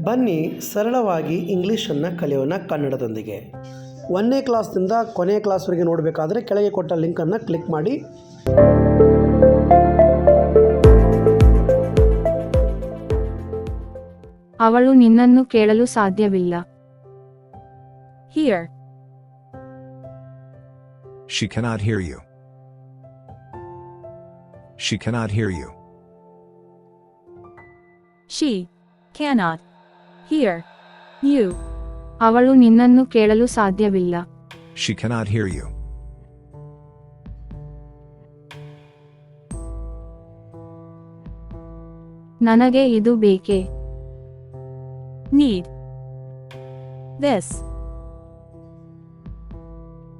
ಬನ್ನಿ ಸರಳವಾಗಿ ಇಂಗ್ಲೀಷನ್ನು ಕಲಿಯೋಣ ಕನ್ನಡದೊಂದಿಗೆ. 1ನೇ ಕ್ಲಾಸ್ನಿಂದ ಕೊನೆಯ ಕ್ಲಾಸ್ವರೆಗೆ ನೋಡಬೇಕಾದ್ರೆ ಕೆಳಗೆ ಕೊಟ್ಟ ಲಿಂಕನ್ನು ಕ್ಲಿಕ್ ಮಾಡಿ. ಅವಳು ನಿನ್ನನ್ನು ಕೇಳಲು ಸಾಧ್ಯವಿಲ್ಲ. Hear. She cannot hear you. She cannot hear you. She cannot hear you. ಅವಳು ನಿನ್ನನ್ನು ಕೇಳಲು ಸಾಧ್ಯವಿಲ್ಲ. She cannot hear you. ನನಗೆ ಇದು ಬೇಕೇ. Need this.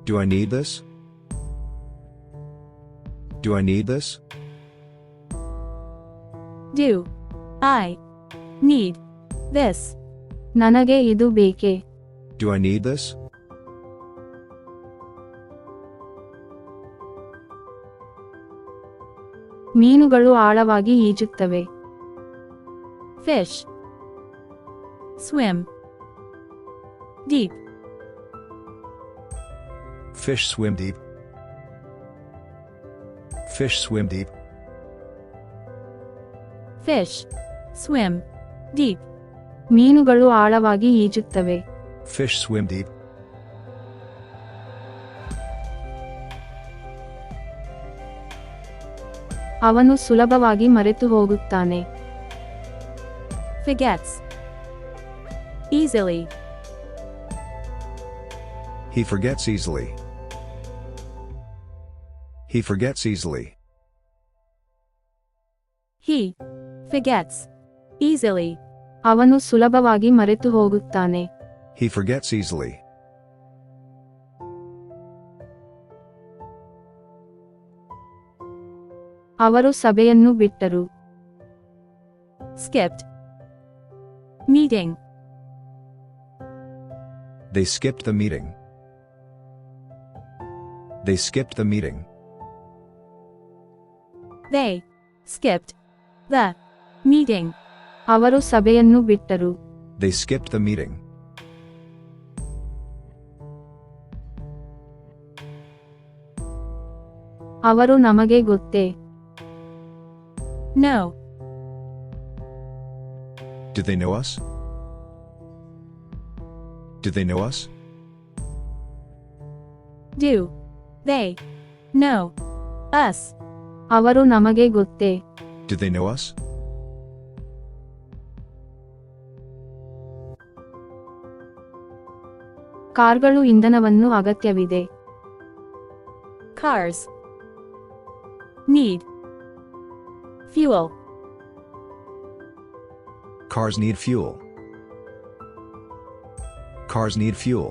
Do I need this? Do I need this? Do I need this? ನನಗೆ ಇದು ಬೇಕೇ. Do I need this? ಮೀನುಗಳು ಆಳವಾಗಿ ಈಜುತ್ತವೆ. Fish swim deep. Fish swim deep. Fish swim deep. Fish swim deep. ಮೀನುಗಳು ಆಳವಾಗಿ ಈಜುತ್ತವೆ. Fish swim deep. ಅವನು ಸುಲಭವಾಗಿ ಮರೆತು ಹೋಗುತ್ತಾನೆ. Forgets easily. He forgets easily. He forgets easily. He forgets easily. ಅವನು ಸುಲಭವಾಗಿ ಮರೆತು ಹೋಗುತ್ತಾನೆ. He forgets easily. ಅವರು ಸಭೆಯನ್ನು ಬಿಟ್ಟರು. Skipped meeting. They skipped the meeting. They skipped the meeting. They skipped the meeting. ಅವರು ಸಭೆಯನ್ನು ಬಿಟ್ಟರು. They skipped the meeting. ಅವರು ನಮಗೆ ಗೊತ್ತೇ. No. Do they know us? Do they know us? Do they know us? ಅವರು ನಮಗೆ ಗೊತ್ತೇ. Do they know us? ಕಾರ್ಗಳು ಇಂಧನವನ್ನು ಅಗತ್ಯವಿದೆ. Cars need fuel. Cars need fuel. Cars need fuel.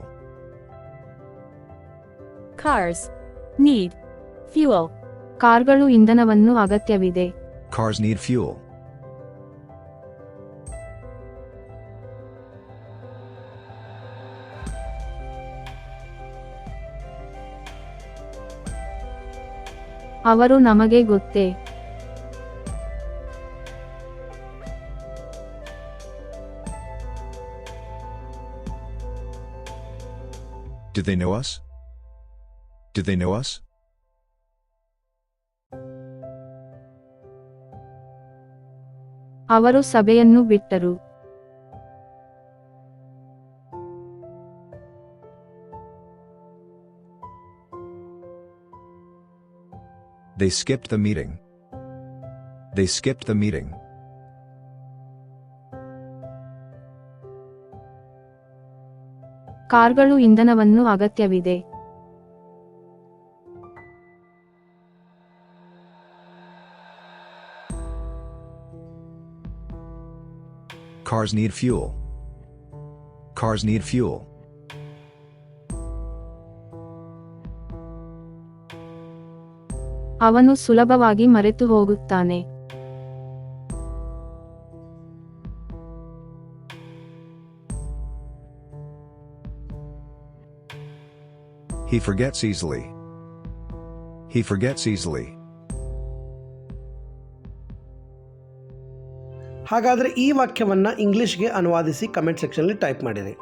Cars need fuel. ಕಾರ್ಗಳು ಇಂಧನವನ್ನು ಅಗತ್ಯವಿದೆ. Cars need fuel. ಅವರು ನಮಗೆ ಗೊತ್ತೇ. Do they know us? Do they know us? ಅವರು ಸಭೆಯನ್ನು ಬಿಟ್ಟರು. They skipped the meeting. They skipped the meeting. ಕಾರ್ಗಳು ಇಂಧನವನ್ನು ಅಗತ್ಯವಿದೆ. Cars need fuel. Cars need fuel. ಅವನು ಸುಲಭವಾಗಿ ಮರೆತು ಹೋಗುತ್ತಾನೆ. He forgets easily. He forgets easily. ಹಾಗಾದರೆ ಈ ವಾಕ್ಯವನ್ನು ಇಂಗ್ಲೀಷ್ಗೆ ಅನುವಾದಿಸಿ ಕಮೆಂಟ್ ಸೆಕ್ಷನಲ್ಲಿ ಟೈಪ್ ಮಾಡಿರಿ.